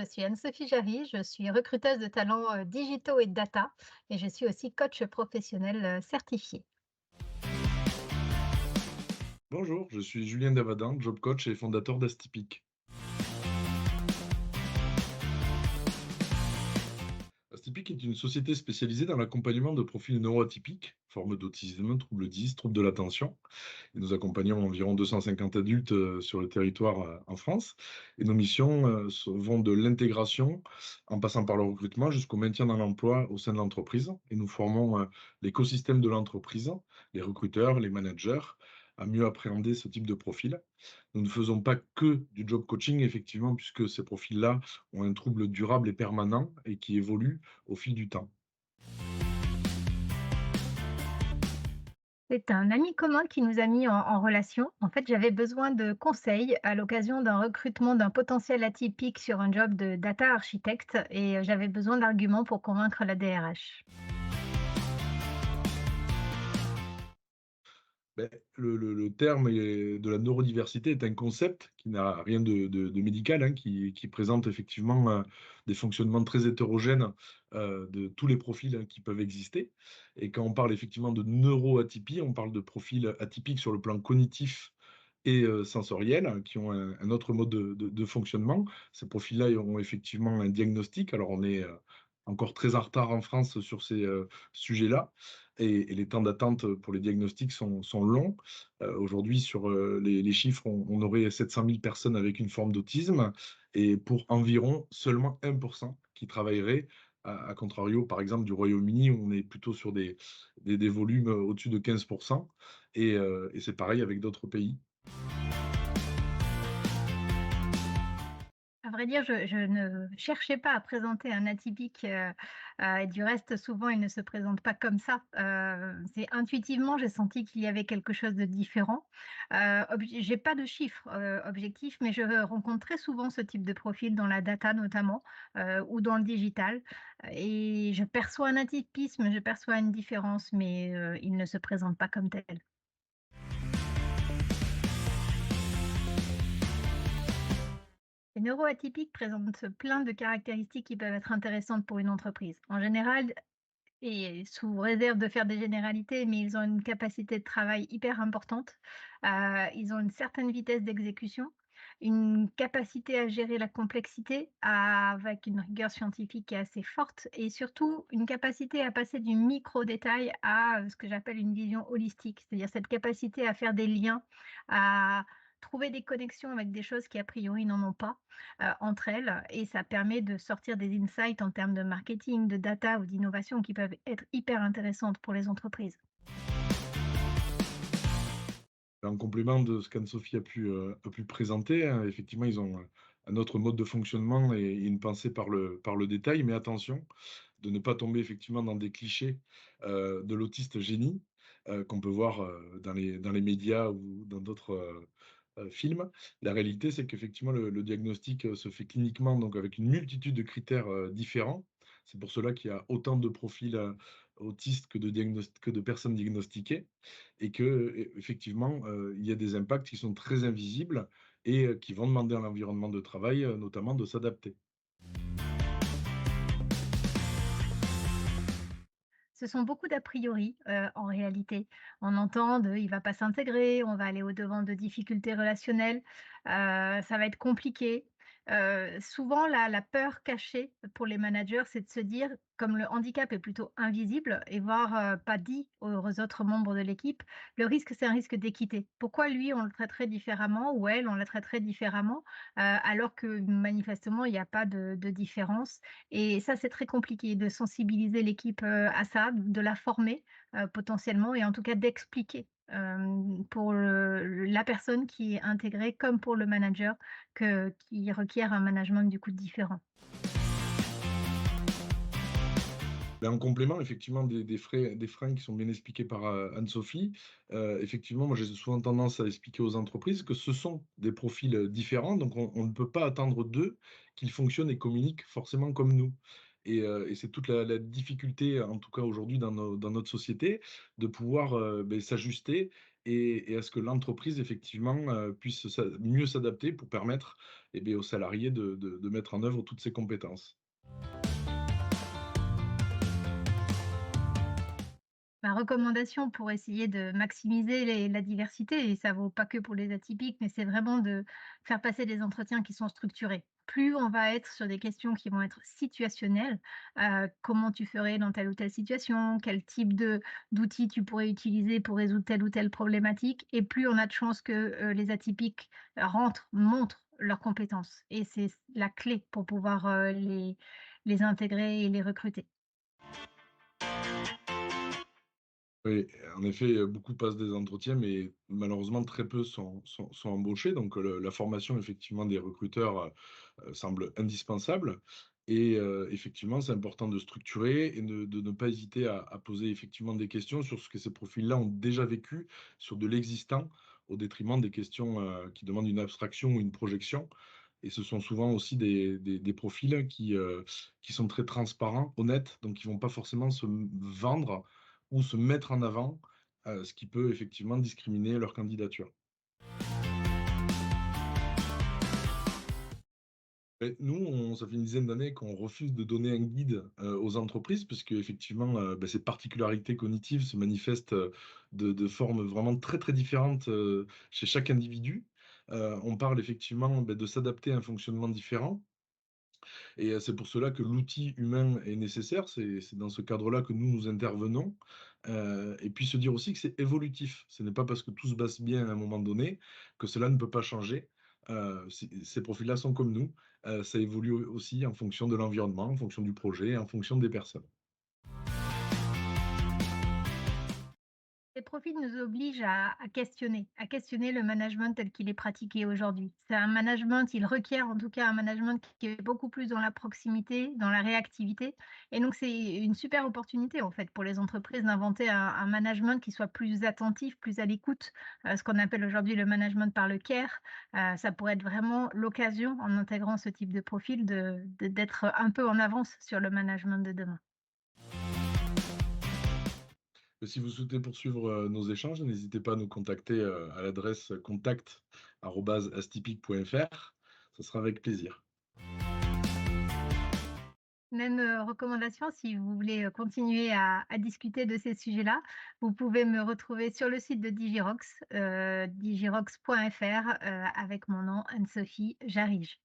je suis Anne-Sophie Jarry, je suis recruteuse de talents digitaux et data et je suis aussi coach professionnel certifié. Bonjour, je suis Julien Davadan, job coach et fondateur d'Astypic. Astypic est une société spécialisée dans l'accompagnement de profils neuroatypiques, formes d'autisme, troubles 10, troubles de l'attention. Et nous accompagnons environ 250 adultes sur le territoire en France. Et nos missions vont de l'intégration, en passant par le recrutement, jusqu'au maintien dans l'emploi au sein de l'entreprise. Et nous formons l'écosystème de l'entreprise, les recruteurs, les managers, à mieux appréhender ce type de profil. Nous ne faisons pas que du job coaching, effectivement, puisque ces profils-là ont un trouble durable et permanent et qui évolue au fil du temps. C'est un ami commun qui nous a mis en relation. En fait, j'avais besoin de conseils à l'occasion d'un recrutement d'un potentiel atypique sur un job de data architecte et j'avais besoin d'arguments pour convaincre la DRH. Beh, le terme de la neurodiversité est un concept qui n'a rien de médical, hein, qui présente effectivement, des fonctionnements très hétérogènes, de tous les profils, hein, qui peuvent exister. Et quand on parle effectivement de neuroatypie, on parle de profils atypiques sur le plan cognitif et sensoriel, hein, qui ont un autre mode de fonctionnement. Ces profils-là, ils auront effectivement un diagnostic. Alors on est, encore très en retard en France sur ces, sujets-là, et les temps d'attente pour les diagnostics sont longs. Aujourd'hui, sur les chiffres, on aurait 700 000 personnes avec une forme d'autisme, et pour environ seulement 1% qui travailleraient. À contrario, par exemple, du Royaume-Uni, où on est plutôt sur des volumes au-dessus de 15%, et c'est pareil avec d'autres pays. À vrai dire, je ne cherchais pas à présenter un atypique, et du reste, souvent, il ne se présente pas comme ça. C'est intuitivement, j'ai senti qu'il y avait quelque chose de différent. J'ai pas de chiffres, objectifs, mais je rencontre très souvent ce type de profil dans la data notamment, ou dans le digital, et je perçois un atypisme, je perçois une différence, mais il ne se présente pas comme tel. Les neuroatypiques présentent plein de caractéristiques qui peuvent être intéressantes pour une entreprise. En général, et sous réserve de faire des généralités, mais ils ont une capacité de travail hyper importante. Ils ont une certaine vitesse d'exécution, une capacité à gérer la complexité avec une rigueur scientifique qui est assez forte et surtout une capacité à passer du micro détail à ce que j'appelle une vision holistique, c'est-à-dire cette capacité à faire des liens, à trouver des connexions avec des choses qui a priori n'en ont pas entre elles, et ça permet de sortir des insights en termes de marketing, de data ou d'innovation qui peuvent être hyper intéressantes pour les entreprises. En complément de ce qu'Anne-Sophie a pu présenter, hein, effectivement, ils ont un autre mode de fonctionnement et une pensée par le détail, mais attention de ne pas tomber effectivement dans des clichés de l'autiste génie qu'on peut voir dans les médias ou dans d'autres films. La réalité, c'est qu'effectivement, le diagnostic se fait cliniquement, donc avec une multitude de critères différents. C'est pour cela qu'il y a autant de profils autistes que de personnes diagnostiquées, et que, effectivement, il y a des impacts qui sont très invisibles et qui vont demander à l'environnement de travail, notamment de s'adapter. Ce sont beaucoup d'a priori, en réalité. On entend de: «Il va pas s'intégrer», on va aller au-devant de difficultés relationnelles, ça va être compliqué. Souvent la peur cachée pour les managers, c'est de se dire, comme le handicap est plutôt invisible et voire, pas dit aux autres membres de l'équipe, le risque, c'est un risque d'équité. Pourquoi lui, on le traiterait différemment ou elle, on la traiterait différemment, alors que manifestement, il y a pas de différence, et ça, c'est très compliqué de sensibiliser l'équipe, à ça, de la former, potentiellement, et en tout cas d'expliquer, pour la personne qui est intégrée comme pour le manager qui requiert un management du coup différent. Ben, en complément effectivement des freins qui sont bien expliqués par Anne-Sophie, effectivement, moi j'ai souvent tendance à expliquer aux entreprises que ce sont des profils différents, donc on ne peut pas attendre d'eux qu'ils fonctionnent et communiquent forcément comme nous. Et c'est toute la difficulté, en tout cas aujourd'hui dans notre société, de pouvoir, beh, s'ajuster et à ce que l'entreprise effectivement, puisse mieux s'adapter pour permettre, eh beh, aux salariés de mettre en œuvre toutes ces compétences. Ma recommandation pour essayer de maximiser la diversité, et ça vaut pas que pour les atypiques, mais c'est vraiment de faire passer des entretiens qui sont structurés. Plus on va être sur des questions qui vont être situationnelles, comment tu ferais dans telle ou telle situation, quel type d'outils tu pourrais utiliser pour résoudre telle ou telle problématique, et plus on a de chances que les atypiques montrent leurs compétences. Et c'est la clé pour pouvoir les intégrer et les recruter. Oui, en effet, beaucoup passent des entretiens, mais malheureusement très peu sont embauchés. Donc, la formation effectivement des recruteurs, semble indispensable et effectivement, c'est important de structurer et de ne pas hésiter à poser effectivement des questions sur ce que ces profils-là ont déjà vécu, sur de l'existant, au détriment des questions, qui demandent une abstraction ou une projection, et ce sont souvent aussi des profils qui sont très transparents, honnêtes, donc ils vont pas forcément se vendre ou se mettre en avant, ce qui peut effectivement discriminer leur candidature. Et nous, ça fait une dizaine d'années qu'on refuse de donner un guide, aux entreprises puisque effectivement, ces particularités cognitives se manifestent, de formes vraiment très, très différentes, chez chaque individu. On parle effectivement, de s'adapter à un fonctionnement différent. Et c'est pour cela que l'outil humain est nécessaire. C'est dans ce cadre-là que nous intervenons, et puis se dire aussi que c'est évolutif. Ce n'est pas parce que tout se passe bien à un moment donné que cela ne peut pas changer. Ces profils-là sont comme nous, ça évolue aussi en fonction de l'environnement, en fonction du projet, en fonction des personnes. Ces profils nous obligent à questionner le management tel qu'il est pratiqué aujourd'hui. C'est un management, il requiert en tout cas un management qui est beaucoup plus dans la proximité, dans la réactivité, et donc c'est une super opportunité en fait pour les entreprises d'inventer un management qui soit plus attentif, plus à l'écoute, ce qu'on appelle aujourd'hui le management par le care. Ça pourrait être vraiment l'occasion, en intégrant ce type de profil, d'être un peu en avance sur le management de demain. Si vous souhaitez poursuivre, nos échanges, n'hésitez pas à nous contacter, à l'adresse contact@astypique.fr. Ce sera avec plaisir. Même, recommandation, si vous voulez, continuer à discuter de ces sujets-là, vous pouvez me retrouver sur le site de Digirox, digirox.fr, avec mon nom, Anne-Sophie Jarige.